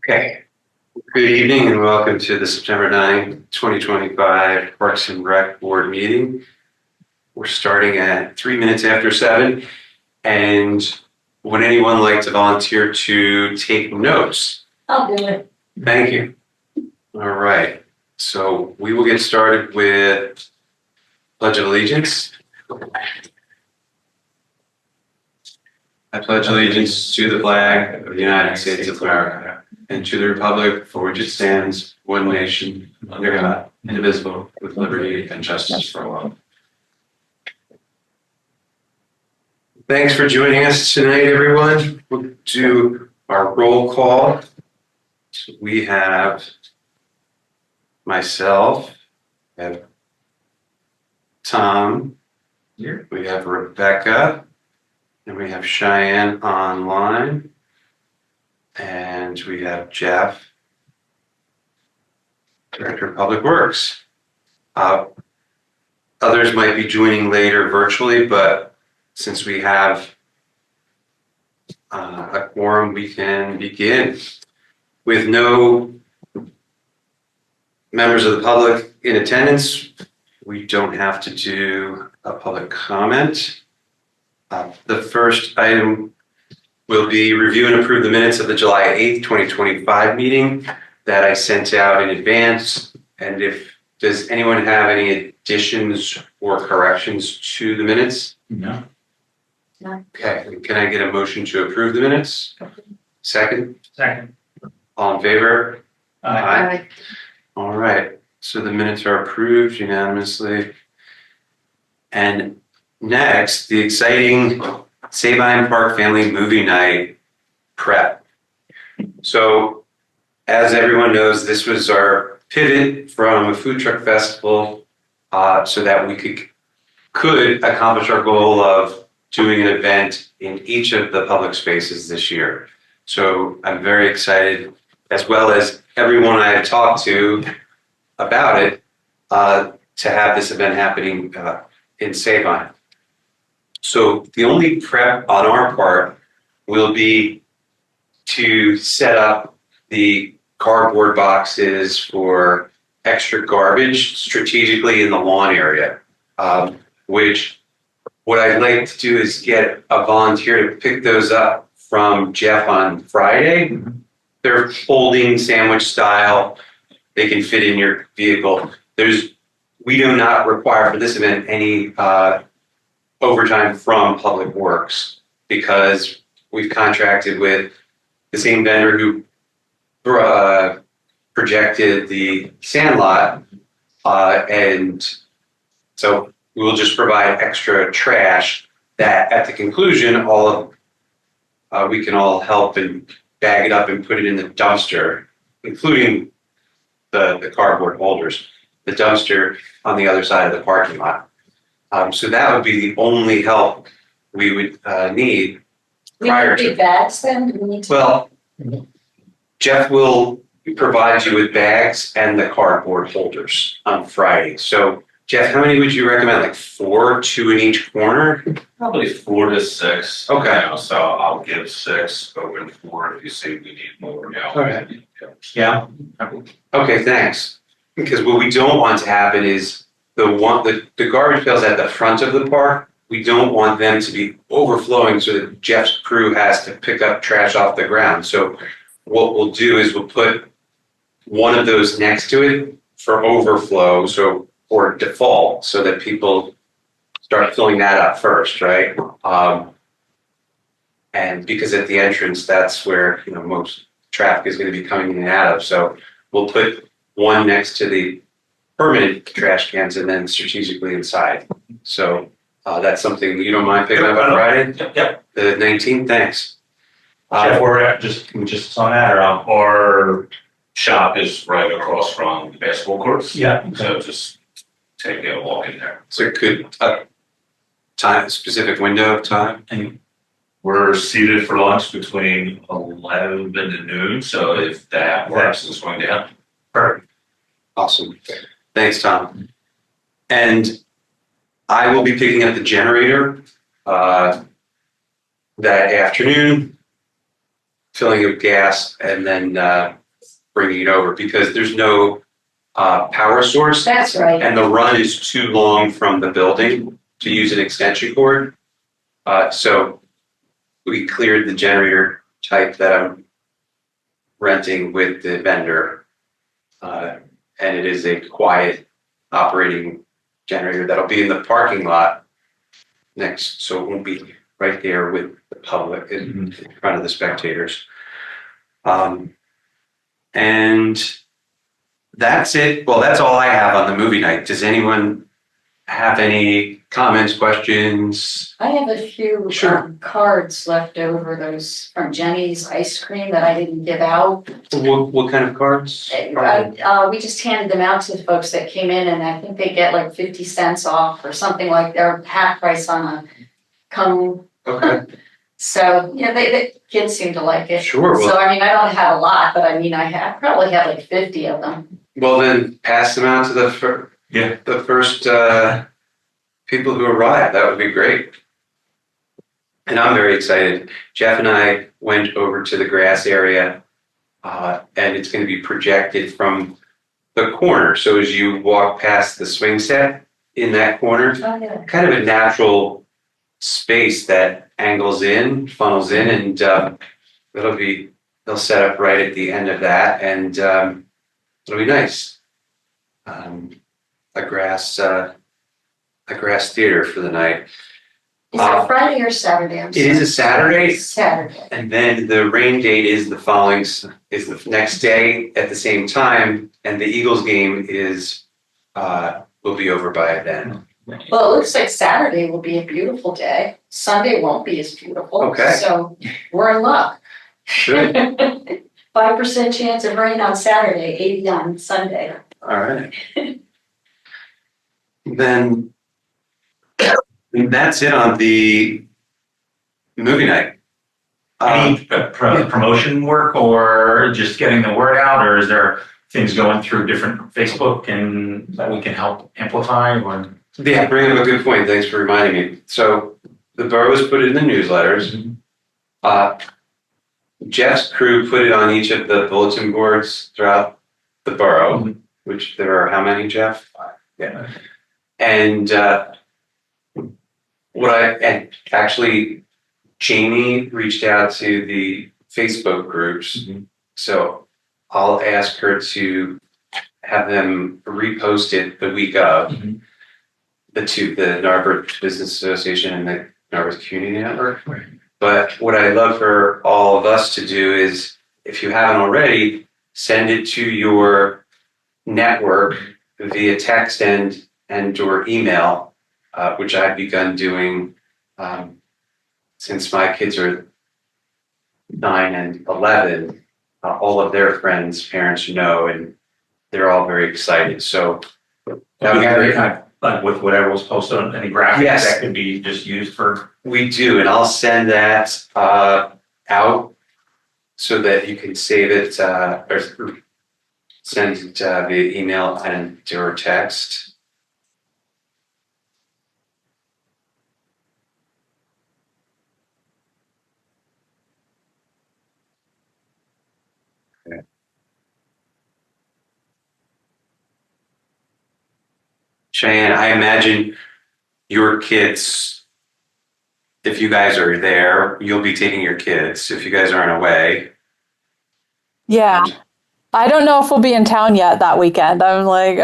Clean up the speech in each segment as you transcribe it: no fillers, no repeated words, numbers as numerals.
Okay. Good evening and welcome to the September 9, 2025 Parks and Rec Board meeting. We're starting at 3 minutes after 7. And would anyone like to volunteer to take notes? I'll do it. Thank you. All right. So we will get started with Pledge of Allegiance. I pledge allegiance to the flag of the United States of America and to the republic for which it stands, one nation, under God, indivisible, with liberty and justice for all. Thanks for joining us tonight, everyone. We'll do our roll call. We have myself, we have Tom, here. We have Rebecca, and we have Cheyenne online. And we have Jeff, Director of Public Works. Others might be joining later virtually, but since we have a quorum, we can begin. With no members of the public in attendance, we don't have to do a public comment. The first item will be review and approve the minutes of the July 8th, 2025 meeting that I sent out in advance. And does anyone have any additions or corrections to the minutes? No. Okay, can I get a motion to approve the minutes? Second? Second. All in favor? Aye. All right, so the minutes are approved unanimously. And next, the exciting Sabine Park Family Movie Night prep. So, as everyone knows, this was our pivot from a food truck festival so that we could accomplish our goal of doing an event in each of the public spaces this year. So I'm very excited, as well as everyone I have talked to about it, to have this event happening in Sabine. So the only prep on our part will be to set up the cardboard boxes for extra garbage strategically in the lawn area, which what I'd like to do is get a volunteer to pick those up from Jeff on Friday. They're folding sandwich style. They can fit in your vehicle. We do not require for this event any overtime from Public Works because we've contracted with the same vendor who projected the sandlot, and so we will just provide extra trash that at the conclusion we can all help and bag it up and put it in the dumpster, including the cardboard holders, the dumpster on the other side of the parking lot. So that would be the only help we would need prior We need to. bags then? Do we need to? Well, Jeff will provide you with bags and the cardboard holders on Friday. So Jeff, how many would you recommend? Like 4, 2 in each corner? Probably 4 to 6. Okay. You know, so I'll give 6, but with 4 if you say we need more. Yeah. Okay. Yeah. Okay, thanks. Because what we don't want to happen is the garbage pails at the front of the park, we don't want them to be overflowing so that Jeff's crew has to pick up trash off the ground. So what we'll do is we'll put one of those next to it for overflow, or default, so that people start filling that up first, right? And because at the entrance, that's where most traffic is going to be coming in and out of. So we'll put one next to the permanent trash cans and then strategically inside. So that's something you don't mind picking up on Friday, Yep. the 19th. Thanks. Jeff, we're at just on that, or our shop is right across from the basketball courts. Yeah. So just take a walk in there. So could time specific window of time? We're seated for lunch between 11 and noon. So if that works, it's going to happen. Perfect. Awesome. Thanks, Tom. And I will be picking up the generator that afternoon. filling of gas and then bringing it over because there's no power source. That's right. And the run is too long from the building to use an extension cord. So we cleared the generator type that I'm renting with the vendor. And it is a quiet operating generator that'll be in the parking lot next, so it won't be right there with the public in front of the spectators. And that's it. Well, that's all I have on the movie night. Does anyone have any comments, questions? I have a few Sure. cards left over, those from Jenny's ice cream that I didn't give out. What kind of cards? We just handed them out to the folks that came in and I think they get like 50 cents off or something like they're half price on a cone. Okay, So, yeah, the kids seem to like it. sure. Well, So, I mean, I don't have a lot, but I mean, I probably have like 50 of them. well then pass them out to the first people who arrive. That would be great. And I'm very excited. Jeff and I went over to the grass area, and it's going to be projected from the corner. So as you walk past the swing set in that corner, Oh, yeah. kind of a natural space that angles in, funnels in, and they'll set up right at the end of that, and it'll be nice. A grass theater for the night. Is it Friday or Saturday? I'm It is a Saturday, Saturday. and then the rain date is the next day at the same time, and the Eagles game will be over by then. Well, it looks like Saturday will be a beautiful day. Sunday won't be as beautiful. Okay. So we're in luck. Good. 5% chance of rain on Saturday, 80 on Sunday. All right. Then that's it on the movie night. Any promotion work or just getting the word out, or is there things going through different Facebook and that we can help amplify or? Yeah, bring up a good point. Thanks for reminding me. So the boroughs put it in the newsletters. Jeff's crew put it on each of the bulletin boards throughout the borough, which there are how many, Jeff? 5. Yeah. And actually Jamie reached out to the Facebook groups. So I'll ask her to have them repost it the week of. The Narberth Business Association and the Narberth Community Network. But what I'd love for all of us to do is, if you haven't already, send it to your network via text and or email, which I've begun doing since my kids are 9 and 11. All of their friends' parents know, and they're all very excited. So that would be great. Like with whatever was posted on any graphics Yes. that could be just used for. We do, and I'll send that out so that you can save it or send it via email and or text. Okay. Cheyenne, I imagine your kids, if you guys are there, you'll be taking your kids if you guys aren't away. Yeah. I don't know if we'll be in town yet that weekend. I'm like,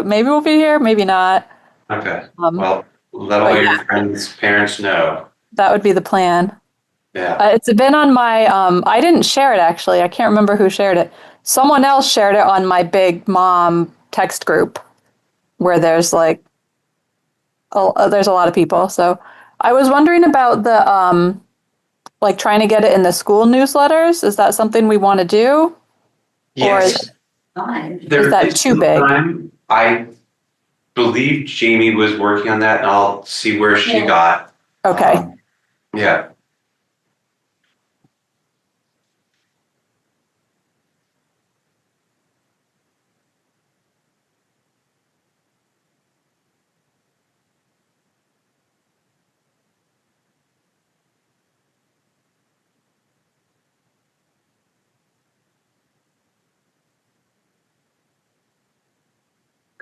maybe we'll be here, maybe not. Okay. Um, Well, let all your friends' parents know. That would be the plan. Yeah. It's been on my, I didn't share it actually. I can't remember who shared it. Someone else shared it on my big mom text group where there's like, there's a lot of people. So I was wondering about the, like trying to get it in the school newsletters. Is that something we want to do? Yes. Fine. Is that too big? I believe Jamie was working on that, and I'll see where she Yeah. got. Okay. Yeah.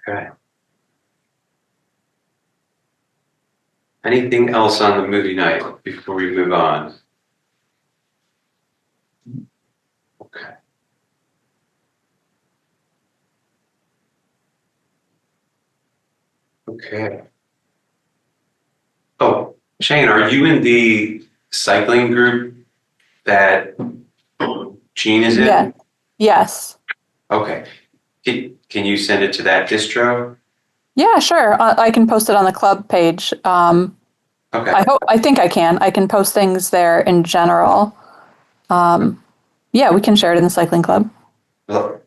Okay. Anything else on the movie night before we move on? Okay. Okay. Oh, Shane, are you in the cycling group that Jean is in? Yeah. Yes. Okay. Can you send it to that distro? Yeah, sure. I can post it on the club page. Okay. I think I can. I can post things there in general. Yeah, we can share it in the cycling club. Well,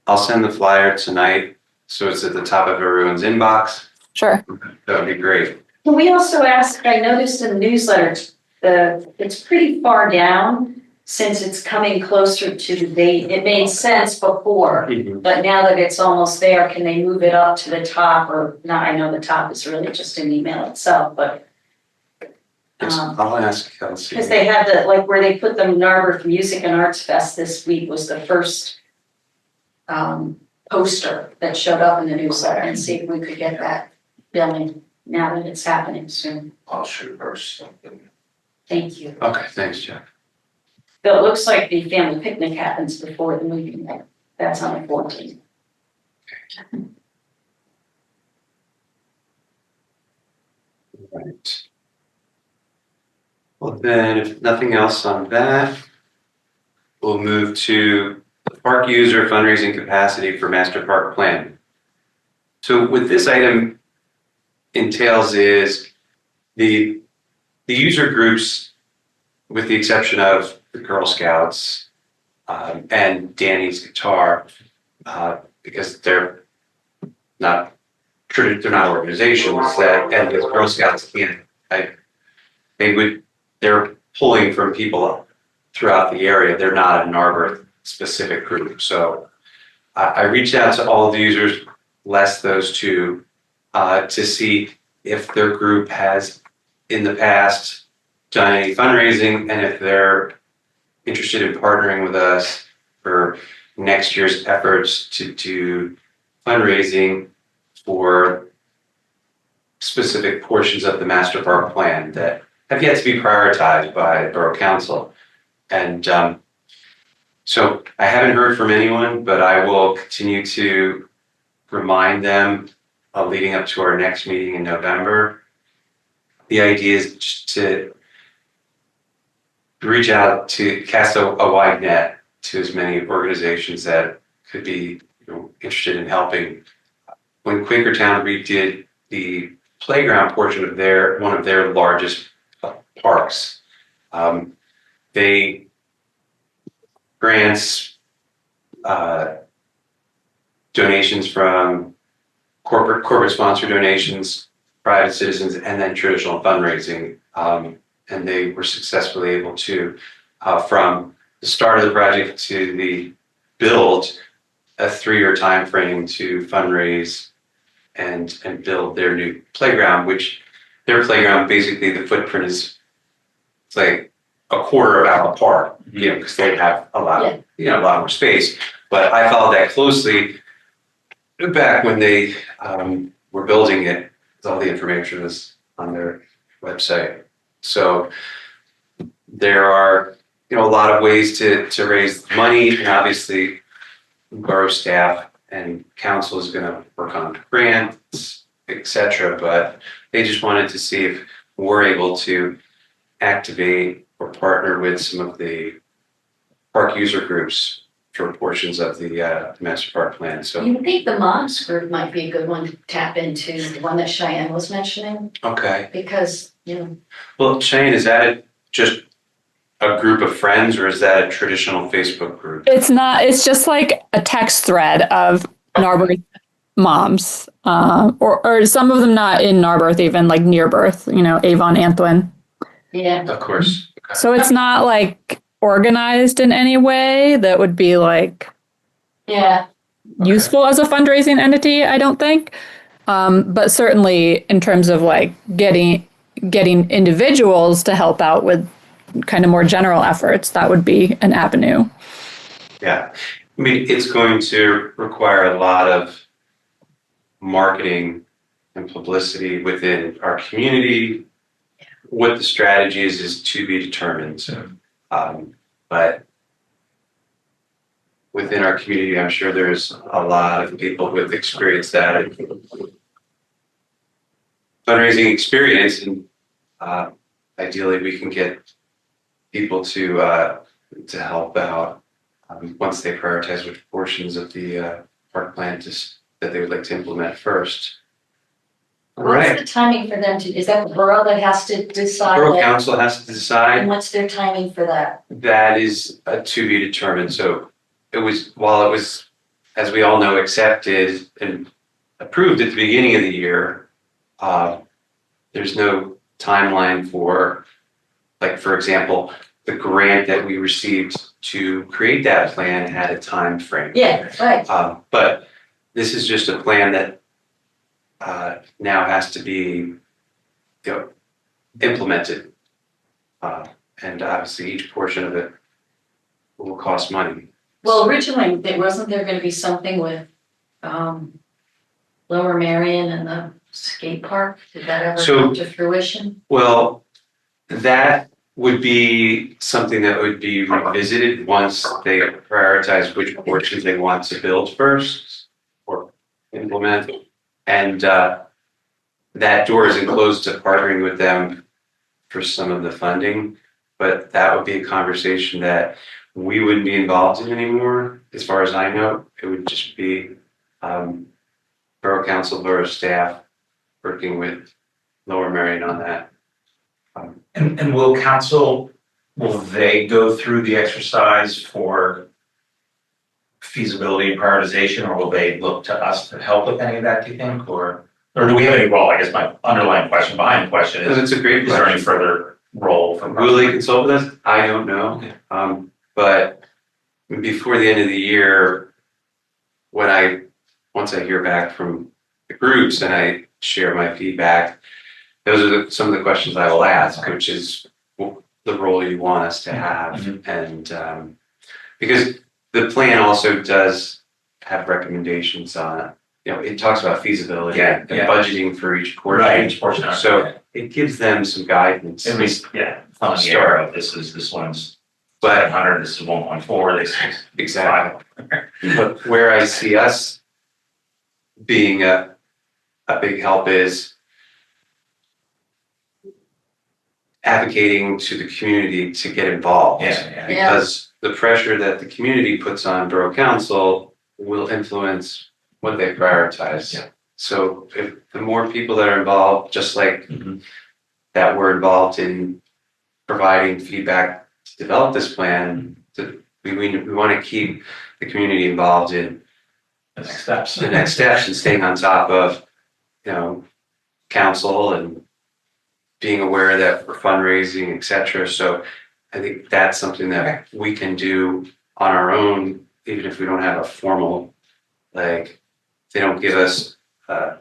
I'll send the flyer tonight, so it's at the top of everyone's inbox. Sure. That would be great. Can we also ask, I noticed in the newsletter, it's pretty far down since it's coming closer to the date. It made sense before, but now that it's almost there, can they move it up to the top or not? I know the top is really just an email itself, but I'll ask Kelsey. because they had the, like where they put the Narberth Music and Arts Fest this week was the first poster that showed up in the newsletter, and see if we could get that billing now that it's happening soon. I'll shoot her something. Thank you. Okay, thanks, Jeff. But it looks like the family picnic happens before the movie night. That's on the 14th. Right. Well, then, if nothing else on that, we'll move to the park user fundraising capacity for master park plan. So what this item entails is the user groups, with the exception of the Girl Scouts and Danny's Guitar, because they're not organizations that, and the Girl Scouts can't, they're pulling from people throughout the area. They're not a Narberth specific group. So I reached out to all the users, less those two, to see if their group has in the past done any fundraising and if they're interested in partnering with us for next year's efforts to do fundraising for specific portions of the master park plan that have yet to be prioritized by Borough Council. And so I haven't heard from anyone, but I will continue to remind them leading up to our next meeting in November. The idea is just to reach out to cast a wide net to as many organizations that could be interested in helping. When Quakertown redid the playground portion of one of their largest parks, they grants donations from corporate sponsor donations, private citizens, and then traditional fundraising. And they were successfully able to, from the start of the project to the build, a 3-year time frame to fundraise and build their new playground, which their playground, basically the footprint is, it's like a quarter of Allen Park, because they have a lot, a lot more space. But I followed that closely back when they were building it. All the information is on their website. So there are, a lot of ways to raise money, and obviously borough staff and council is going to work on grants, etc. But they just wanted to see if we're able to activate or partner with some of the park user groups for portions of the master park plan. So You think the moms group might be a good one to tap into, the one that Cheyenne was mentioning, okay. because, Well, Shane, is that just a group of friends, or is that a traditional Facebook group? It's not, it's just like a text thread of Narberth moms, or some of them not in Narberth, even like near birth, Avon, Anthwen. yeah. Of course. Okay. So it's not like organized in any way that would be like Yeah. useful as a fundraising entity, I don't think. But certainly in terms of like getting individuals to help out with kind of more general efforts, that would be an avenue. Yeah. I mean, it's going to require a lot of marketing and publicity within our community. What the strategy is to be determined. So, but within our community, I'm sure there's a lot of people with experience that fundraising experience, and ideally we can get people to help out once they prioritize which portions of the park plan that they would like to implement first. All What's right, the timing for them to, is that the borough that has to decide Borough that? Council has to decide. And what's their timing for that? That is to be determined. So while it was, as we all know, accepted and approved at the beginning of the year, there's no timeline for, like, for example, the grant that we received to create that plan had a time frame. Yeah, right. But this is just a plan that now has to be, implemented. And obviously each portion of it will cost money. Well, originally, wasn't there gonna be something with, Lower Marion and the skate park? Did that ever So- come to fruition? Well, that would be something that would be revisited once they prioritize which portions they want to build first or implement. And that door isn't closed to partnering with them for some of the funding, but that would be a conversation that we wouldn't be involved in anymore. As far as I know, it would just be Borough Council, Borough staff working with Lower Marion on that. And will they go through the exercise for feasibility and prioritization, or will they look to us to help with any of that, do you think, or do we have any role? I guess my underlying question behind the question is, That's a great is there any question. further role from? Will they consult with us? I don't know. Okay. But before the end of the year, once I hear back from the groups and I share my feedback, those are some of the questions I will ask, which is the role you want us to have. Mm-hmm. And because the plan also does have recommendations on, it talks about feasibility and budgeting for each portion. Right, each portion. So it gives them some guidance. At least, on the air of this one's But 700, this is 1.4, this is exactly. But where I see us being a big help is advocating to the community to get involved. Yeah. Because the pressure that the community puts on Borough Council will influence what they prioritize. Yeah. So if the more people that are involved, just like Mhm. that were involved in providing feedback to develop this plan, we want to keep the community involved in The next steps. the next steps and staying on top of, council and being aware that we're fundraising, et cetera. So I think that's something that we can do on our own, even if we don't have a formal, like, they don't give us, a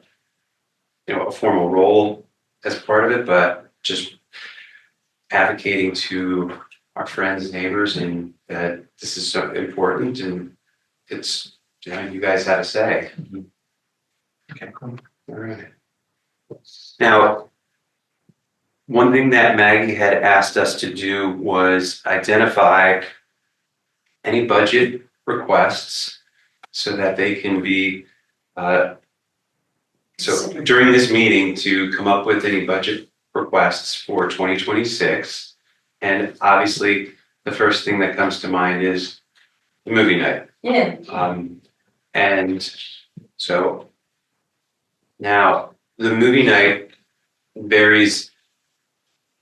formal role as part of it, but just advocating to our friends and neighbors and that this is so important and it's, you guys have a say. Okay, cool. All right. Now, one thing that Maggie had asked us to do was identify any budget requests so that they can be, so during this meeting to come up with any budget requests for 2026. And obviously, the first thing that comes to mind is the movie night. Yeah, And so now the movie night varies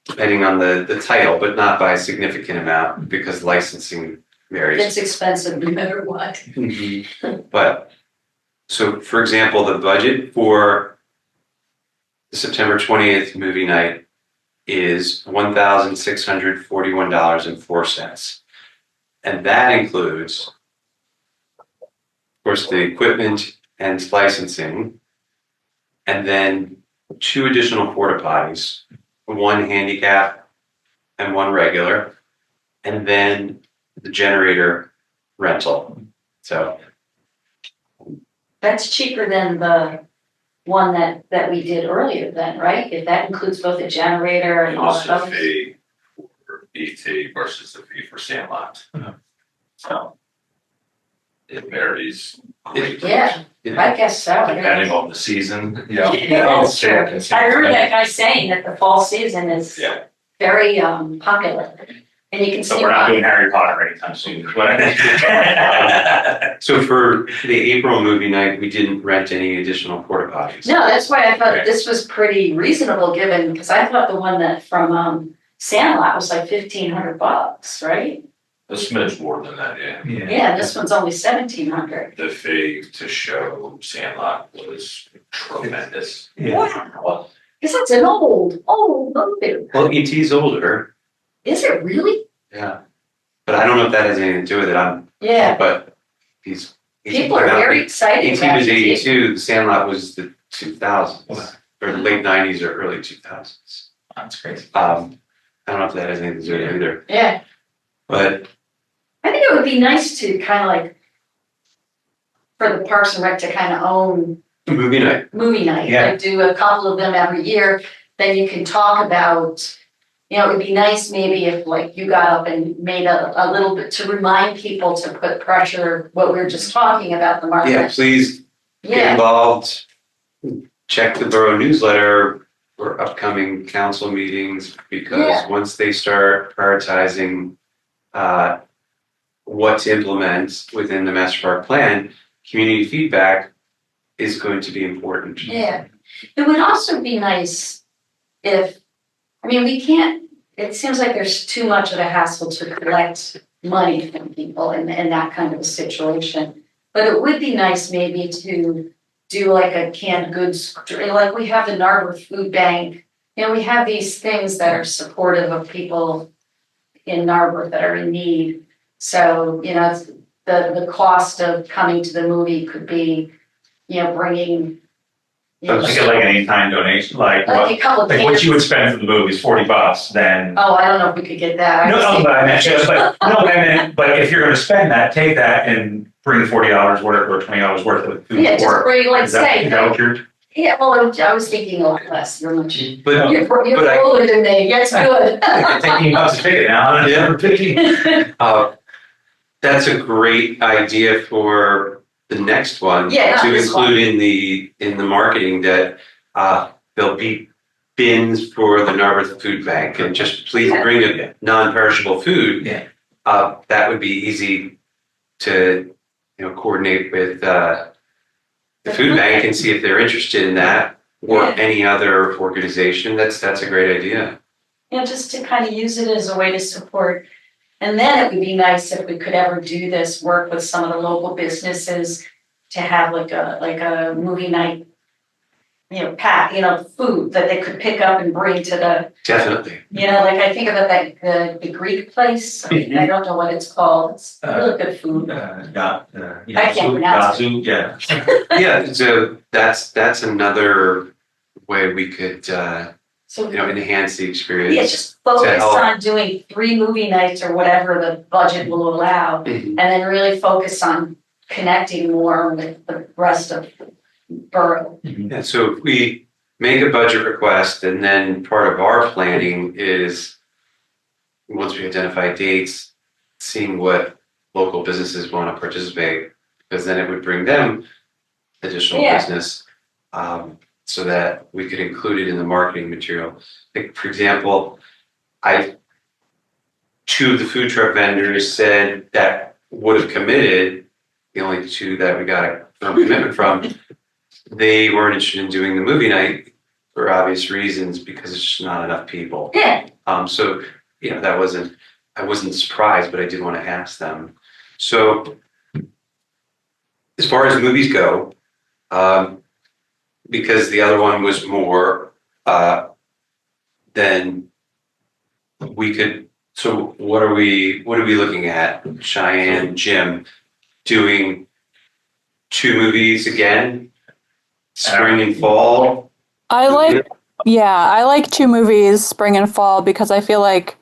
depending on the title, but not by a significant amount because licensing varies. it's expensive no matter what. But, so for example, the budget for the September 20th movie night is $1,641.04. And that includes, of course, the equipment and licensing, and then 2 additional porta potties, 1 handicap and 1 regular, and then the generator rental. So That's cheaper than the one that we did earlier then, right? If that includes both the generator and all What's that the other. fee for BT versus the fee for Sandlot? So it varies. Yeah, I guess so. Depending on the season, yeah. Yeah, that's true. I remember that guy saying that the fall season is Yeah. very popular. And you can So see we're not why. doing Harry Potter anytime soon. is what So for the April movie night, we didn't rent any additional porta potties. No, that's why I thought Right. this was pretty reasonable given, because I thought the one that from Sandlot was like $1,500, right? A smidge more than that, yeah. Yeah, this one's only 1,700. The fee to show Sandlot was tremendous. Wow. Because that's an old movie. Well, ET's older, Is it really? yeah. But I don't know if that has anything to do with it, Yeah. but he's. People are very excited ET about was it. 82, The Sandlot was the 2000s, or the late 90s or early 2000s. That's crazy. I don't know if that has anything to do with it either, Yeah. but I think it would be nice to kind of like, for the Parks and Rec to kind of own movie night, movie night. Yeah. Like do a couple of them every year, then you can talk about, you know, it'd be nice maybe if like you got up and made a little bit to remind people to put pressure, what we were just talking about, the market. yeah, please get Yeah, involved. Check the borough newsletter for upcoming council meetings, because Yeah. once they start prioritizing what to implement within the master park plan, community feedback is going to be important. yeah. It would also be nice if, I mean, we can't, it seems like there's too much of a hassle to collect money from people in that kind of a situation. But it would be nice maybe to do like a canned goods, like we have the Narberth Food Bank. You know, we have these things that are supportive of people in Narberth that are in need. So, you know, the cost of coming to the movie could be, you know, bringing, you know, Like an in-kind donation, like what? like a couple of Like what cans. you would spend for the movie is $40, then. Oh, I don't know if we could get that. I No, was no, thinking- but I meant just like, no, I meant, but if you're gonna spend that, take that and bring $40 worth or $20 worth of food. Yeah, just for it. bring, like, Is that- say, is that what you're? yeah, well, I was thinking a lot less, you're much, But you're but I- older than me, that's good. $15 a ticket now. Yeah. 15. that's a great idea for the next one. Yeah, not to this one. include in the marketing that there'll be bins for the Narberth Food Bank, and just please bring a non-perishable food. Yeah. That would be easy to, coordinate with the food bank and see if they're interested in that, or Yeah. any other organization. That's a great idea. You know, just to kind of use it as a way to support. And then it would be nice if we could ever do this, work with some of the local businesses to have like a movie night, food that they could pick up and bring to the, Definitely. like I think about that, the Greek place. I don't know what it's called. It's really good food. I can't pronounce Yazoo, yeah. Yeah, so that's another way we could So, enhance the experience. yeah, just focus help. on doing 3 movie nights or whatever the budget will allow. Mhm. And then really focus on connecting more with the rest of the borough. And so if we make a budget request, and then part of our planning is, once we identify dates, seeing what local businesses want to participate, because then it would bring them additional Yeah. business, so that we could include it in the marketing material. Like, for example, 2 of the food truck vendors said that would have committed, the only 2 that we got a firm commitment from, they weren't interested in doing the movie night for obvious reasons, because it's just not enough people. Yeah, So, I wasn't surprised, but I did want to ask them. So, as far as movies go, because the other one was more, then we could, so what are we looking at? Cheyenne, Jim, doing 2 movies again? Spring and fall? I like 2 movies, spring and fall, because I feel like,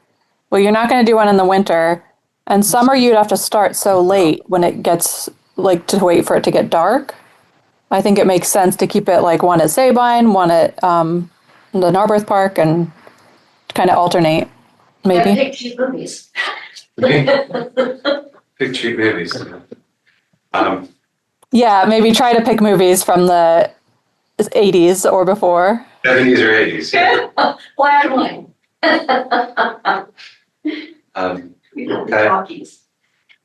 well, you're not going to do one in the winter, and summer you'd have to start so late when it gets, like, to wait for it to get dark. I think it makes sense to keep it like one at Sabine, one at the Narberth Park, and kind of alternate, I maybe. picked two movies. Pick cheap movies. Yeah, maybe try to pick movies from the 80s or before. 70s or 80s. Yeah. Black and white. Okay. Talkies.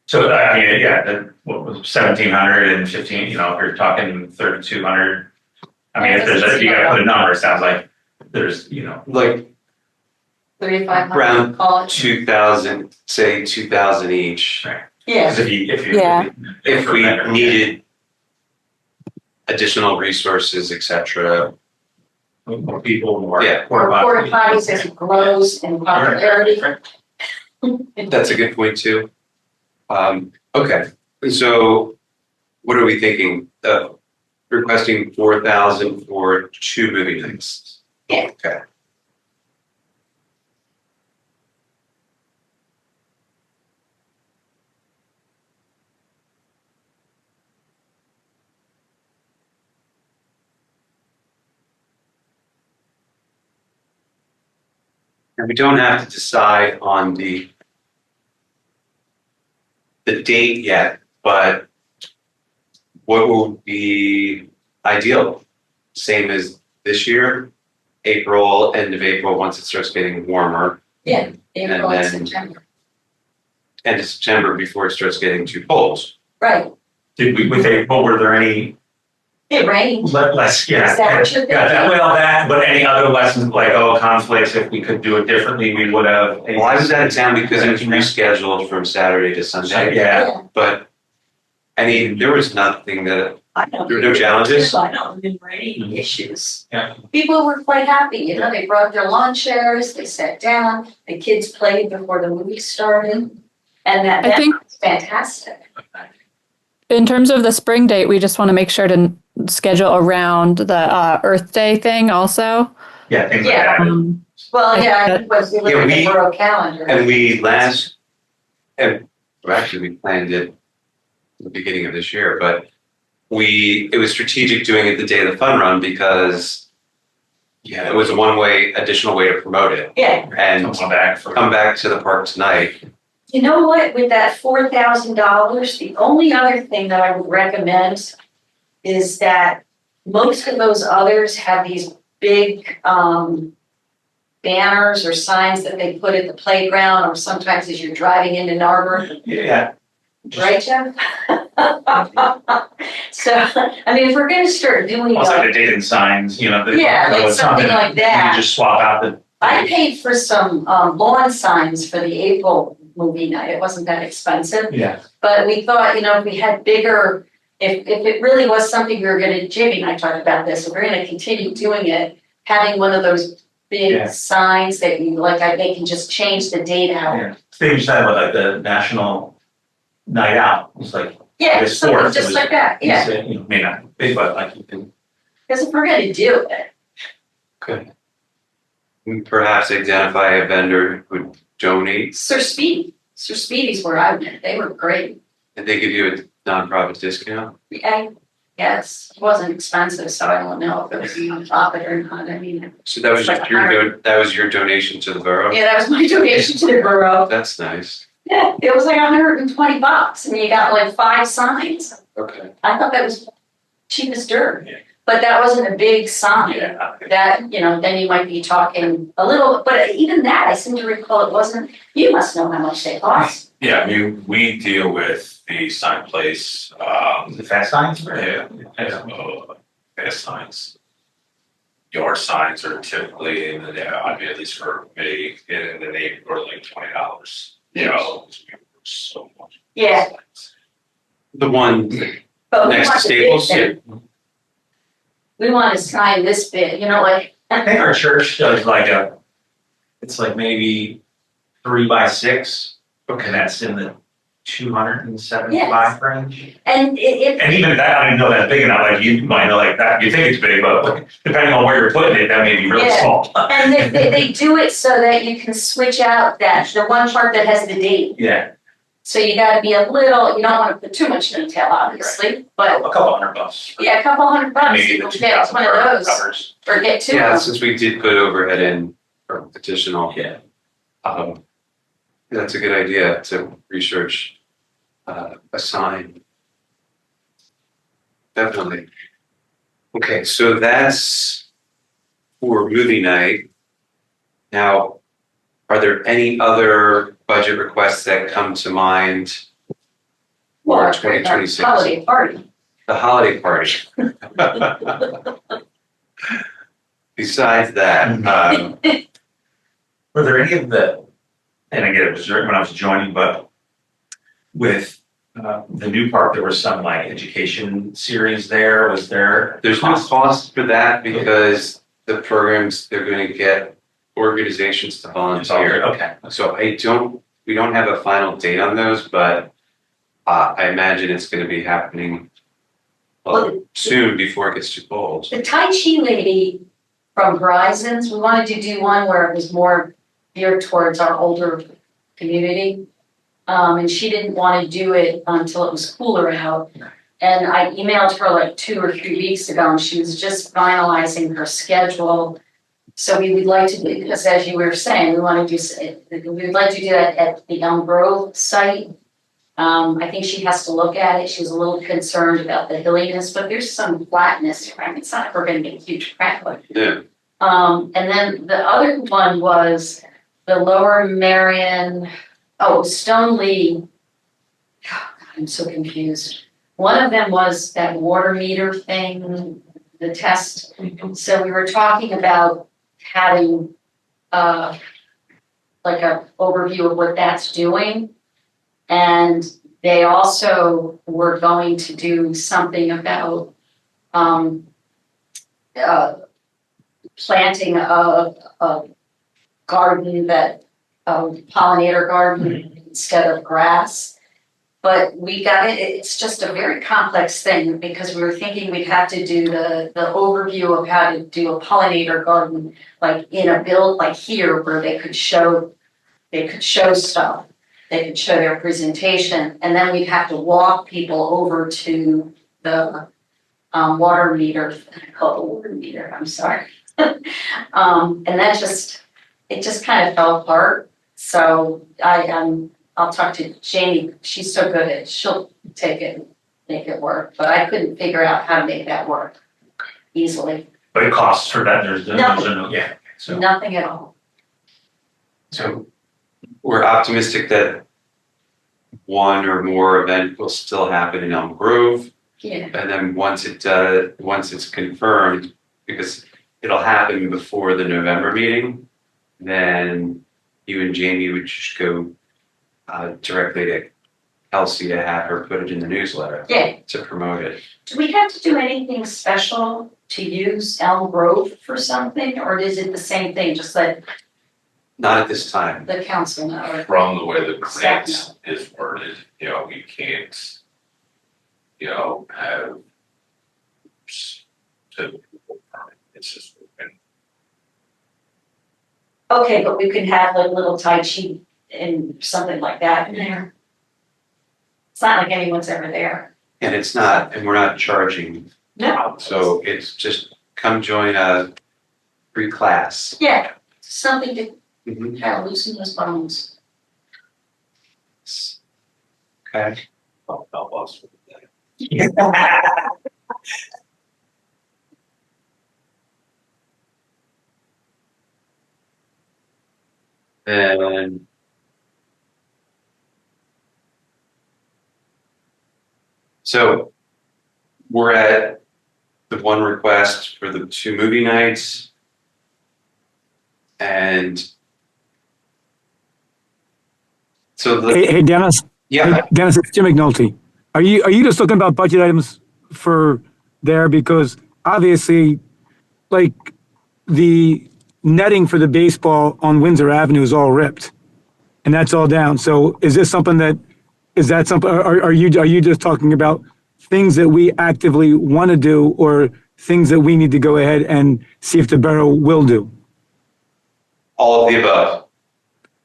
So, I mean, yeah, what was 1,700 and 15, if you're talking 3,200. I mean, if you gotta put a number, it sounds like there's, Like 3,500. Around Call it. 2,000, say 2,000 each. Yeah. because if you. Yeah. If we needed additional resources, et cetera. More people, more. Yeah. Or porta potties as it grows in popularity. That's a good point too. Okay, so what are we thinking? Requesting 4,000 for 2 movie nights? Yeah. Okay. And we don't have to decide on the date yet, but what would be ideal? Same as this year, April, end of April, once it starts getting warmer, April And and then- September. end of September before it starts getting too cold. Right. Did we, with April, were there any It rains. less, yeah. Is that what you're Yeah, thinking? well, that, but any other lessons, like, conflicts, if we could do it differently, we would have. Well, I was out of town because it was rescheduled from Saturday to Sunday, Yeah, but I mean, there was nothing that, I know. there were no challenges. I don't remember any issues. Yeah. People were quite happy, they brought their lawn chairs, they sat down, the kids played before the movie started. And I that think was fantastic. in terms of the spring date, we just want to make sure to schedule around the Earth Day thing also. yeah, things like Yeah. that. Well, yeah, it was, we looked at the we- borough calendar. And we actually, we planned it at the beginning of this year, but it was strategic doing it the day of the fun run because it was a additional way to promote it Yeah, and Come back for. come back to the park tonight. you know what, with that $4,000, the only other thing that I would recommend is that most of those others have these big banners or signs that they put at the playground, or sometimes as you're driving into Narberth, Yeah, right, Jeff? So, I mean, if we're gonna start doing almost like them, the dating signs, Yeah, like it's something like that. You just swap out the. I paid for some lawn signs for the April movie night, it wasn't that expensive. Yeah, But we thought, if we had bigger, if it really was something we were gonna, Jamie and I talked about this, if we're gonna continue doing it, having one of those big Yeah. signs that you, they can just change the date out. yeah. They used to have like the national night out, it's like. Yeah, It's something sports, it just was- like that, yeah, May not big, but like you can. because if we're gonna do it, Good. Perhaps identify a vendor who would donate Sir Speedy's where I went, they were great. and they give you a nonprofit discount. Yes, it wasn't expensive, so I don't know if it was a nonprofit or not, I mean, So that was It's like just that was your donation to the borough? yeah, that was my donation to the borough. That's nice. Yeah, it was like $120 and you got like 5 signs. Okay. I thought that was cheap as dirt. Yeah. But that wasn't a big sign. Yeah. That, then you might be talking a little, but even that, I seem to recall it wasn't, you must know how much they cost. Yeah, we deal with the sign place, The fast signs? fast signs. Yard signs are typically at least for me, in the neighborhood, like $20. So much. Yeah. The one But we next to want the big Staples? thing. We want a sign this big, like. I think our church does it's like maybe 3 by 6, and that's in the 275 range. And it, And even that, I didn't know that's big enough, like you might know like that, you think it's big, but depending on where you're putting it, that may be really Yeah. small. and they do it so that you can switch out the one part that has the date. Yeah, So you gotta be a little, you don't wanna put too much detail, obviously, but A couple $100. yeah, a couple $100, Maybe you the can two get thousand one of those, covers. or get two Yeah, of them. since we did put overhead in for additional, Yeah. that's a good idea to research, a sign. Definitely. Okay, so that's for movie night. Now, are there any other budget requests that come to mind for Or 2026? holiday party. The holiday party. Besides that, Were there any of the, and again, it was when I was joining, but with the new park, there was some like education series there. Was there? there's no cost for that because the programs, they're gonna get organizations to volunteer. Okay. So we don't have a final date on those, but I imagine it's gonna be happening soon before it gets too cold. The Tai Chi lady from Horizons, we wanted to do one where it was more geared towards our older community. And she didn't want to do it until it was cooler out. And I emailed her like 2 or 3 weeks ago and she was just finalizing her schedule. So we would like to do, because as you were saying, we want to do, we would like to do that at the Elm Grove site. I think she has to look at it. She was a little concerned about the hilliness, but there's some flatness. I mean, it's not like we're going to get a huge crack. Yeah, And then the other one was the Lower Marion, Stoneleigh. Oh, God, I'm so confused. One of them was that water meter thing, the test. So we were talking about having like a overview of what that's doing. And they also were going to do something about planting a garden pollinator garden instead of grass. But we got it, it's just a very complex thing because we were thinking we'd have to do the overview of how to do a pollinator garden, like in a build like here where they could show stuff. They could show their presentation, and then we'd have to walk people over to the water meter, I call it the water meter, I'm sorry. And that it just kind of fell apart. So I'll talk to Jamie, she's so good at it, she'll take it and make it work, but I couldn't figure out how to make that work easily. But it costs for that, there's Nothing. no, yeah, so. Nothing at all. so we're optimistic that one or more event will still happen in Elm Grove. Yeah. And then once it's confirmed, because it'll happen before the November meeting, then you and Jamie would just go directly to Kelsey to have her put it in the newsletter. Yeah. To promote it. Do we have to do anything special to use Elm Grove for something, or is it the same thing, just let Not at this time. the council know? From the way the Staff grant is worded, we can't, have it's just. Okay, but we could have like little Tai Chi and something like that in there. It's not like anyone's ever there. And we're not charging. No. So it's just come join a free class. Yeah, something to Mhm. kind of loosen those bones. Okay. Help us with that. And so we're at the one request for the 2 movie nights. And so Hey, Dennis. yeah, Hey, Dennis, it's Jim McNulty. Are you just looking about budget items for there? Because obviously, like the netting for the baseball on Windsor Avenue is all ripped, and that's all down. So is something? Are you just talking about things that we actively want to do, or things that we need to go ahead and see if the borough will do? all of the above.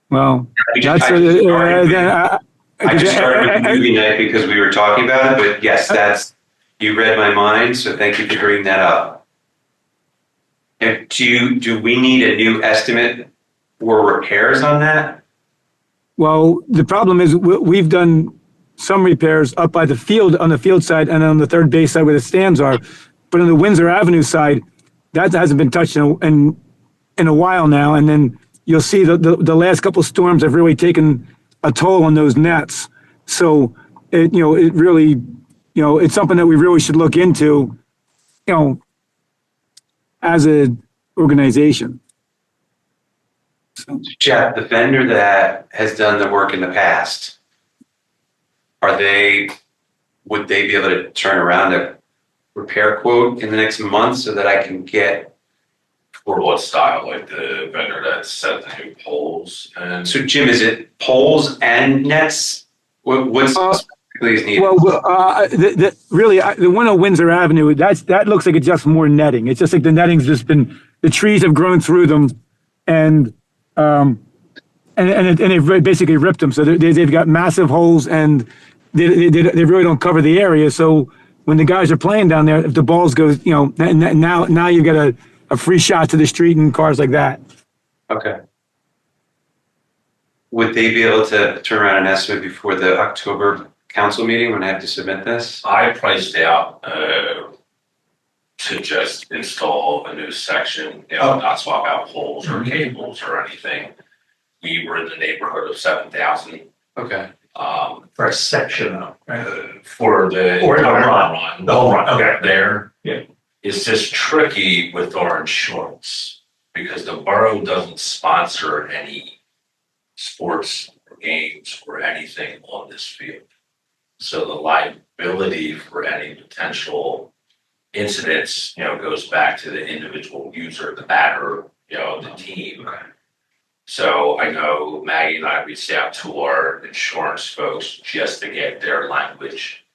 Well, We just that's kind of started with- I just started with the movie night because we were talking about it, but yes, you read my mind, so thank you for bringing that up. And do we need a new estimate for repairs on that? Well, the problem is we've done some repairs up by the field, on the field side and on the third base side where the stands are. But on the Windsor Avenue side, that hasn't been touched in a while now. And then you'll see the last couple of storms have really taken a toll on those nets. So it really, it's something that we really should look into, as an organization. Jeff, the vendor that has done the work in the past, would they be able to turn around a repair quote in the next month so that I can get? For what style, like the vendor that set the new poles and? So Jim, is it poles and nets? What's specifically is needed? Well, the one on Windsor Avenue, that looks like it's just more netting. It's just like the netting's just been, the trees have grown through them, and they've basically ripped them. So they've got massive holes, and they really don't cover the area. So when the guys are playing down there, if the balls go, now you've got a free shot to the street and cars like that. Okay. Would they be able to turn around an estimate before the October council meeting when I have to submit this? I priced out to just install a new section, not swap out poles or cables or anything. We were in the neighborhood of 7,000. Okay. For a section of, right? For the Or the run. The whole run, okay. There. Yeah. It's just tricky with our insurance because the borough doesn't sponsor any sports or games or anything on this field. So the liability for any potential incidents, goes back to the individual user, the batter, the team. So I know Maggie and I reached out to our insurance folks just to get their language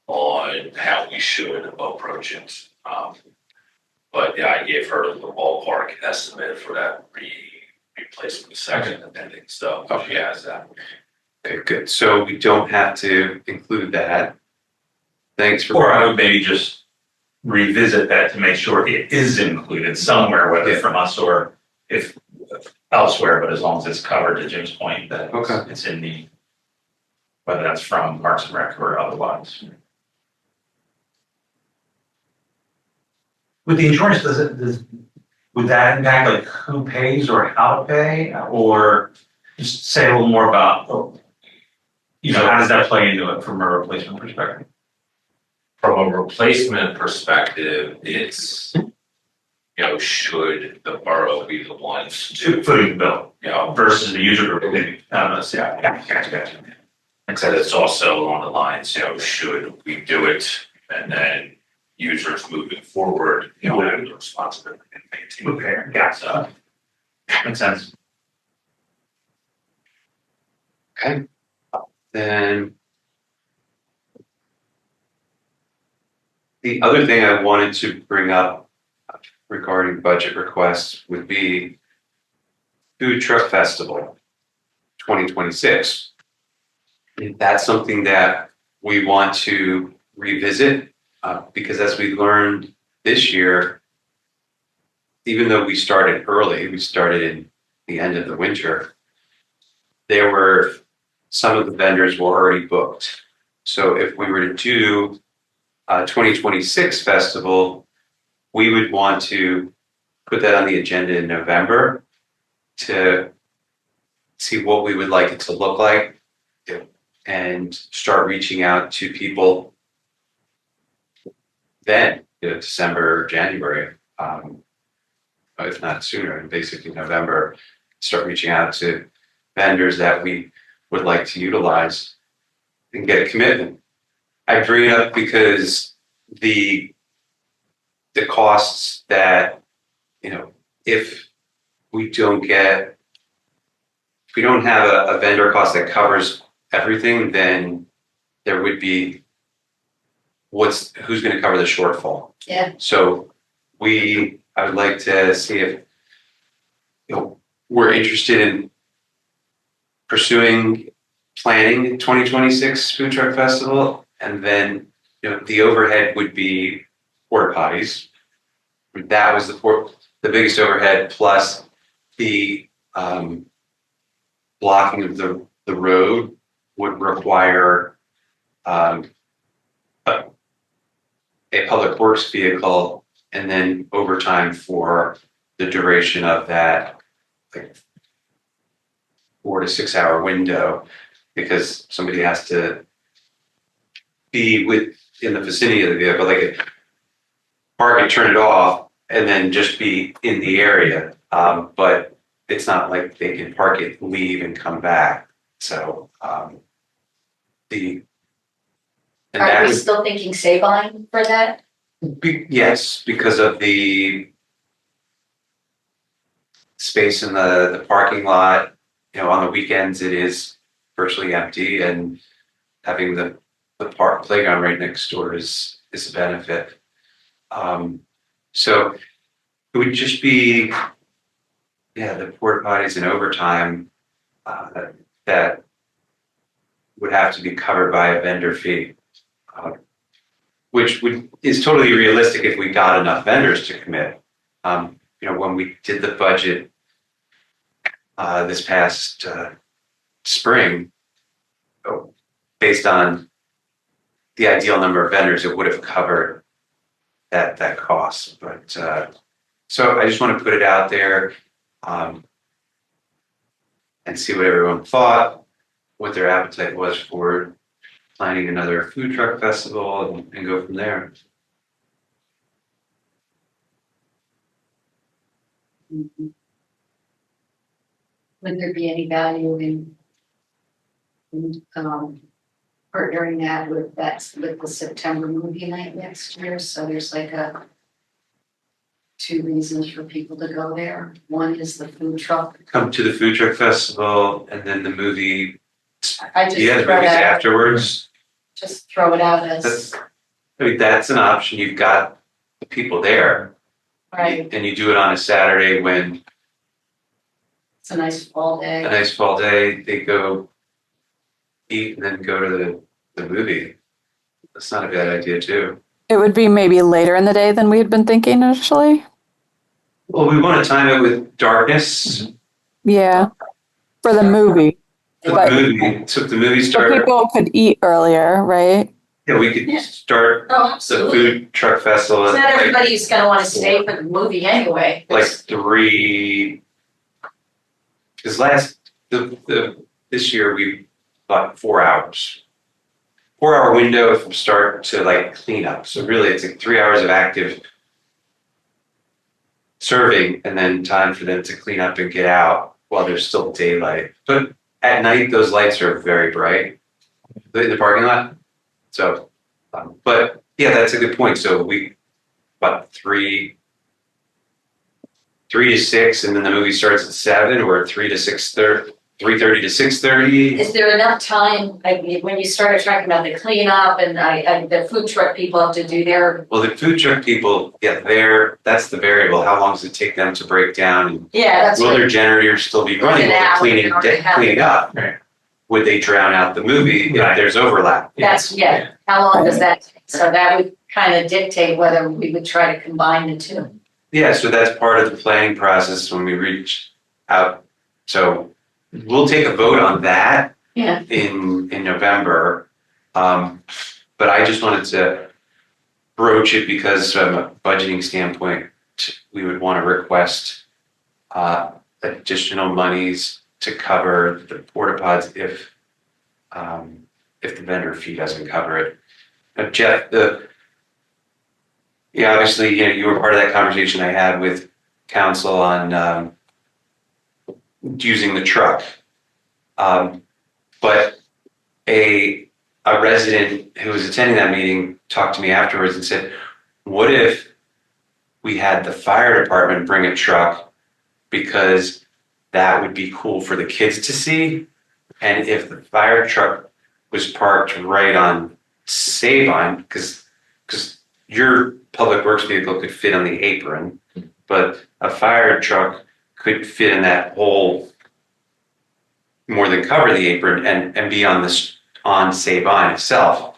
on how we should approach it. But yeah, I gave her the ballpark estimate for that replacement section and pending stuff. She has that. Okay, good. So we don't have to include that. Thanks for. Or I would maybe just revisit that to make sure it is included somewhere, whether from us or if elsewhere, but as long as it's covered, to Jim's point, that it's in the, whether that's from Parks and Rec or otherwise. With the insurance, would that impact like who pays or how to pay, or just say a little more about, how does that play into it from a replacement perspective? From a replacement perspective, it's, should the borough be the ones to, Footing the bill, versus the user group? Gotcha. Except it's also along the lines, should we do it and then users moving forward, have the responsibility and maintain. Okay, gotcha. Makes sense. Okay. Then the other thing I wanted to bring up regarding budget requests would be Food Truck Festival 2026. If that's something that we want to revisit, because as we learned this year, even though we started early, we started in the end of the winter, some of the vendors were already booked. So if we were to do a 2026 festival, we would want to put that on the agenda in November to see what we would like it to look like and start reaching out to people then, December, January, if not sooner, basically November, start reaching out to vendors that we would like to utilize and get a commitment. I bring it up because the costs that, if we don't have a vendor cost that covers everything, then there would be who's going to cover the shortfall. Yeah. So I would like to see if we're interested in pursuing planning 2026 food truck festival, and then, the overhead would be porta potties. That was the biggest overhead, plus the blocking of the road would require a public works vehicle, and then overtime for the duration of that, like 4 to 6 hour window, because somebody has to be in the vicinity of the vehicle, like park it, turn it off, and then just be in the area. But it's not like they can park it, leave, and come back. So and Are that we would still thinking Sabine for that? yes, because of the space in the parking lot. On the weekends it is virtually empty, and having the park playground right next door is a benefit. So it would just be, the porta potties and overtime that would have to be covered by a vendor fee, which is totally realistic if we got enough vendors to commit. When we did the budget this past spring, based on the ideal number of vendors, it would have covered that cost. But so I just want to put it out there and see what everyone thought, what their appetite was for planning another food truck festival, and go from there. Would there be any value in partnering that with the September movie night next year? So there's like two reasons for people to go there. One is the food truck. Come to the food truck festival, and then the movie. I just The throw movies it out, afterwards. just throw it out as, That's an option. You've got the people there, right, and you do it on a Saturday when it's a nice fall a day. nice fall day. They go eat and then go to the movie. That's not a bad idea too. It would be maybe later in the day than we had been thinking initially. Well, we want to time it with darkness Yeah, for the movie. for the But- movie. So if the movie So started, people could eat earlier, right? we could Yeah. start Oh, the absolutely. food truck festival It's at not like everybody's gonna wanna stay for the movie anyway. 3. Because this year we bought 4 hours. 4 hour window from start to like cleanup. So really it's like 3 hours of active serving, and then time for them to clean up and get out while there's still daylight. But at night, those lights are very bright in the parking lot. So, but yeah, that's a good point. So we bought 3 to 6, and then the movie starts at 7, or 3:30 to 6:30. Is there enough time, like, when you started talking about the cleanup and the food truck people have to do their, Well, the food truck people, that's the variable. How long does it take them to break down? And yeah, that's will what, their generators still be running An while hour, they're an hour and a half. cleaning up? Right. Would they drown out the movie if Right. there's overlap? that's, yeah, how long does that take? So that would kind of dictate whether we would try to combine the two. Yeah, so that's part of the planning process when we reach out. So we'll take a vote on that Yeah. in November. But I just wanted to broach it because from a budgeting standpoint, we would want to request additional monies to cover the porta pods if the vendor fee doesn't cover it. Jeff, obviously, you were part of that conversation I had with council on using the truck. But a resident who was attending that meeting talked to me afterwards and said, what if we had the fire department bring a truck, because that would be cool for the kids to see? And if the fire truck was parked right on Sabine, because your public works vehicle could fit on the apron, but a fire truck could fit in that whole more than cover the apron and be on this, on Sabine itself.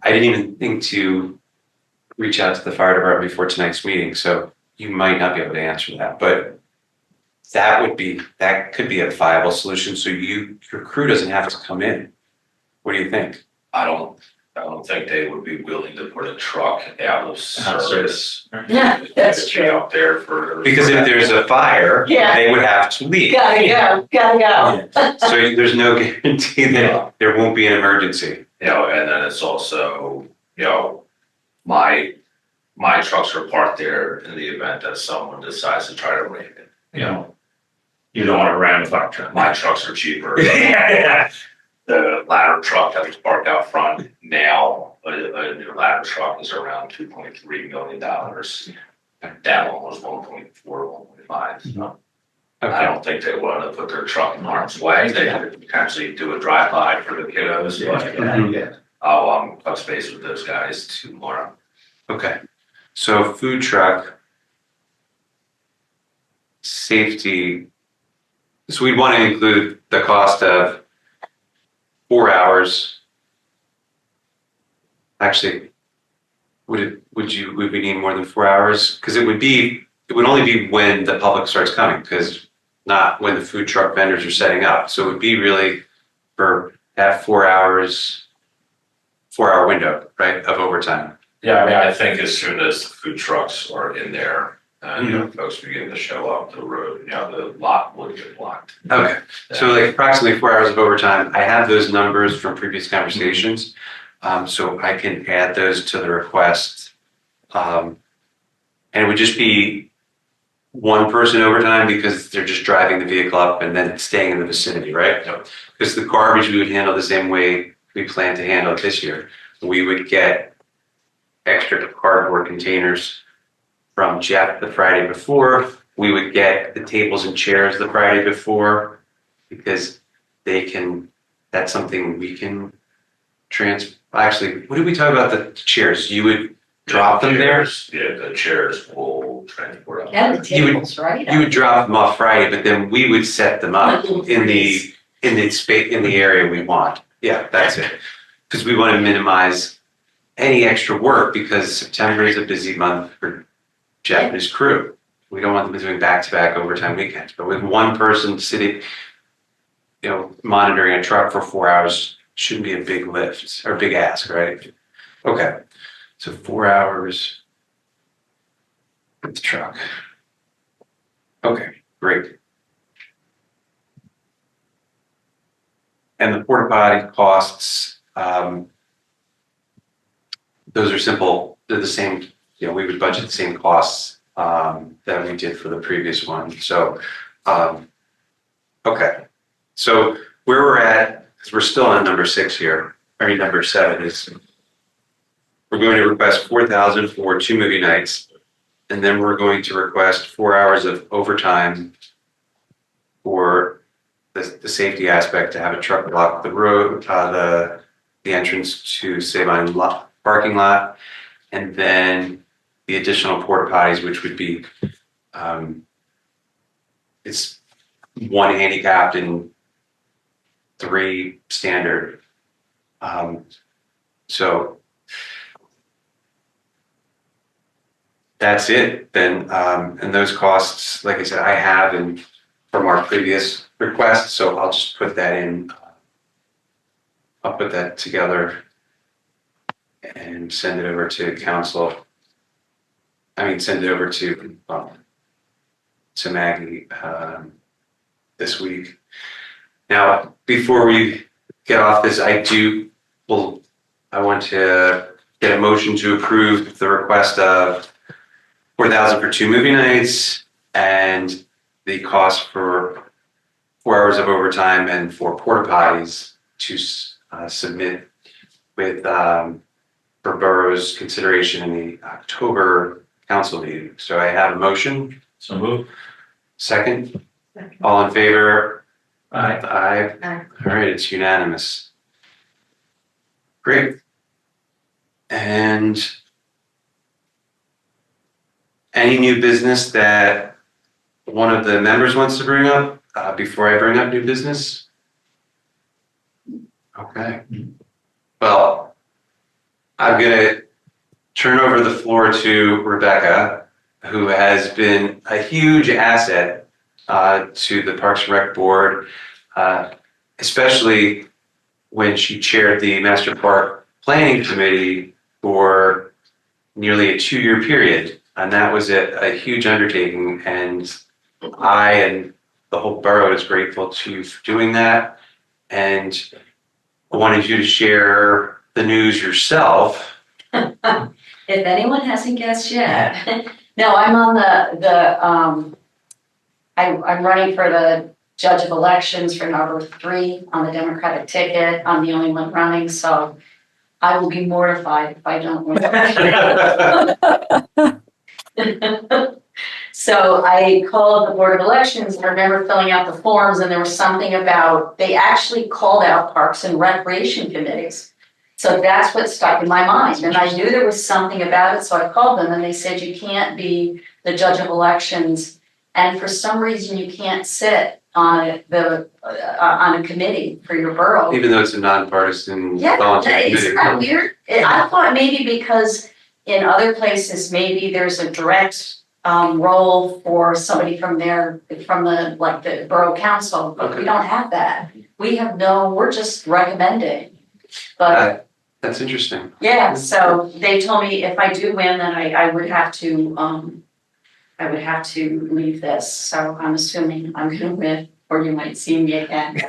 I didn't even think to reach out to the fire department before tonight's meeting, so you might not be able to answer that, but that could be a viable solution, so your crew doesn't have to come in. What do you think? I don't think they would be willing to put a truck out of service. Yeah, that's Be true. Out there for. Because if there's a fire, Yeah. they would have to leave. Gotta go. So there's no guarantee that there won't be an emergency. You know, and then it's also, you know, my trucks are parked there in the event that someone decides to try to raid it, you know. You don't want to ram a fire truck. My trucks are cheaper. Yeah. The ladder truck that was parked out front now, a new ladder truck is around $2.3 million. That one was 1.4, 1.5. So I Okay, don't think they want to put their truck in harm's way. They could potentially do a drive-by for the kiddos, but I'll touch base with those guys tomorrow. okay. So food truck safety. So we'd want to include the cost of 4 hours. Actually, would we need more than 4 hours? Because it would only be when the public starts coming, because not when the food truck vendors are setting up. So it would be really for that 4 hours, 4 hour window, right, of overtime. Yeah, I mean, I think as soon as the food trucks are in there and, you know, folks begin to show up the road, you know, the lot would get blocked. Okay, so like approximately 4 hours of overtime. I have those numbers from previous conversations. So I can add those to the request. And it would just be one person overtime because they're just driving the vehicle up and then staying in the vicinity, right? Because the garbage we would handle the same way we plan to handle it this year. We would get extra cardboard containers from Jeff the Friday before. We would get the tables and chairs the Friday before because that's something we can actually, what did we talk about the chairs? You would drop them there? Yeah, the chairs will transport out. And the tables, right? You would drop them off Friday, but then we would set them up in the space, in the area we want. Yeah, that's it. Because we want to minimize any extra work because September is a busy month for Jeff and his crew. We don't want them doing back-to-back overtime weekends, but with one person sitting, you know, monitoring a truck for 4 hours shouldn't be a big lift or big ask, right? Okay, so 4 hours with the truck. Okay, great. And the porta potty costs, those are simple. They're the same, you know, we would budget the same costs that we did for the previous one. So, okay. So where we're at, because we're still on number 6 here, or number 7 is, we're going to request 4,000 for 2 movie nights. And then we're going to request 4 hours of overtime for the safety aspect, to have a truck block the road, the entrance to Sabine parking lot, and then the additional porta potties, which would be, it's 1 handicapped and 3 standard. So that's it then. And those costs, like I said, I have from our previous request, so I'll just put that in. I'll put that together and send it over to council. Send it over to Maggie this week. Now, before we get off this, I want to get a motion to approve the request of 4,000 for 2 movie nights and the cost for 4 hours of overtime and 4 porta potties to submit with for borough's consideration in the October council meeting. So I have a motion. So move. Second. All in favor? Aye. Aye. Aye. All right, it's unanimous. Great. And any new business that one of the members wants to bring up? before I bring up new business? Okay. Well, I'm gonna turn over the floor to Rebecca, who has been a huge asset to the Parks and Rec Board, especially when she chaired the Master Park Planning Committee for nearly a 2-year period. And that was a huge undertaking, and I and the whole borough is grateful to you for doing that. And I wanted you to share the news yourself. If anyone hasn't guessed yet. No, I'm on I'm running for the judge of elections for number 3 on the Democratic ticket. I'm the only one running, so I will be mortified if I don't win. So I called the Board of Elections. I remember filling out the forms, and there was something about, they actually called out Parks and Recreation committees. So that's what stuck in my mind, and I knew there was something about it, so I called them, and they said you can't be the judge of elections, and for some reason you can't sit on on a committee for your borough. Even though it's a nonpartisan Yeah, volunteer isn't that weird? I thought maybe because in other places, maybe there's a direct role for somebody from the borough council, but we don't have that. We're just recommending. But That's interesting. yeah, so they told me if I do win, then I would have to leave this, so I'm assuming I'm gonna win, or you might see me again.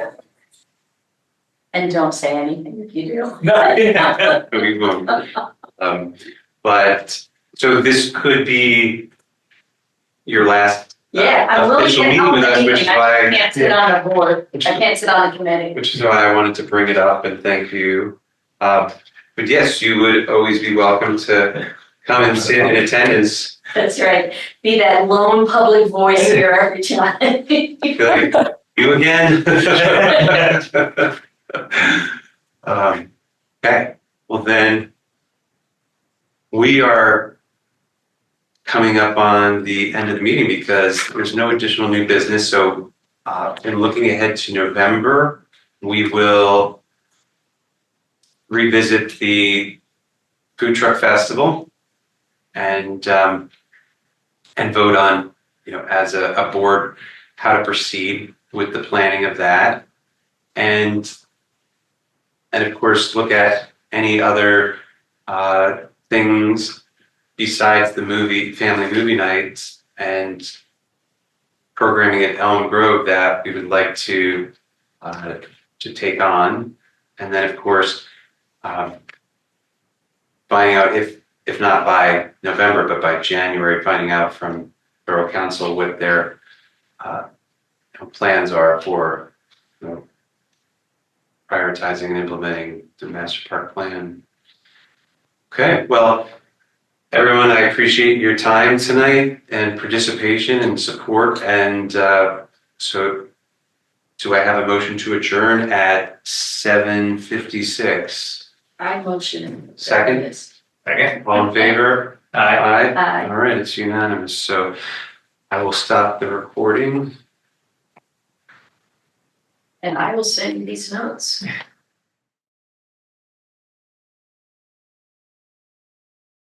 And don't say anything if you do. We won't. But, so this could be your last I will official get meeting help with with us, which anything, is why. I can't sit on a board, I can't sit on a committee. Which is why I wanted to bring it up and thank you. But yes, you would always be welcome to come and sit in attendance. That's right, be that lone public voice here every time. Like, you again? Okay, well then, we are coming up on the end of the meeting because there's no additional new business. So in looking ahead to November, we will revisit the food truck festival and vote on, as a board, how to proceed with the planning of that. And of course, look at any other things besides the family movie nights and programming at Elm Grove that we would like to take on. And then, of course, finding out if not by November, but by January, finding out from Borough Council what their plans are for prioritizing and implementing the master park plan. Okay, well, everyone, I appreciate your time tonight and participation and support. And so do I have a motion to adjourn at 7:56? I motion. Second? Second. All in favor? Aye. Aye. All right, it's unanimous. So I will stop the recording. And I will send you these notes.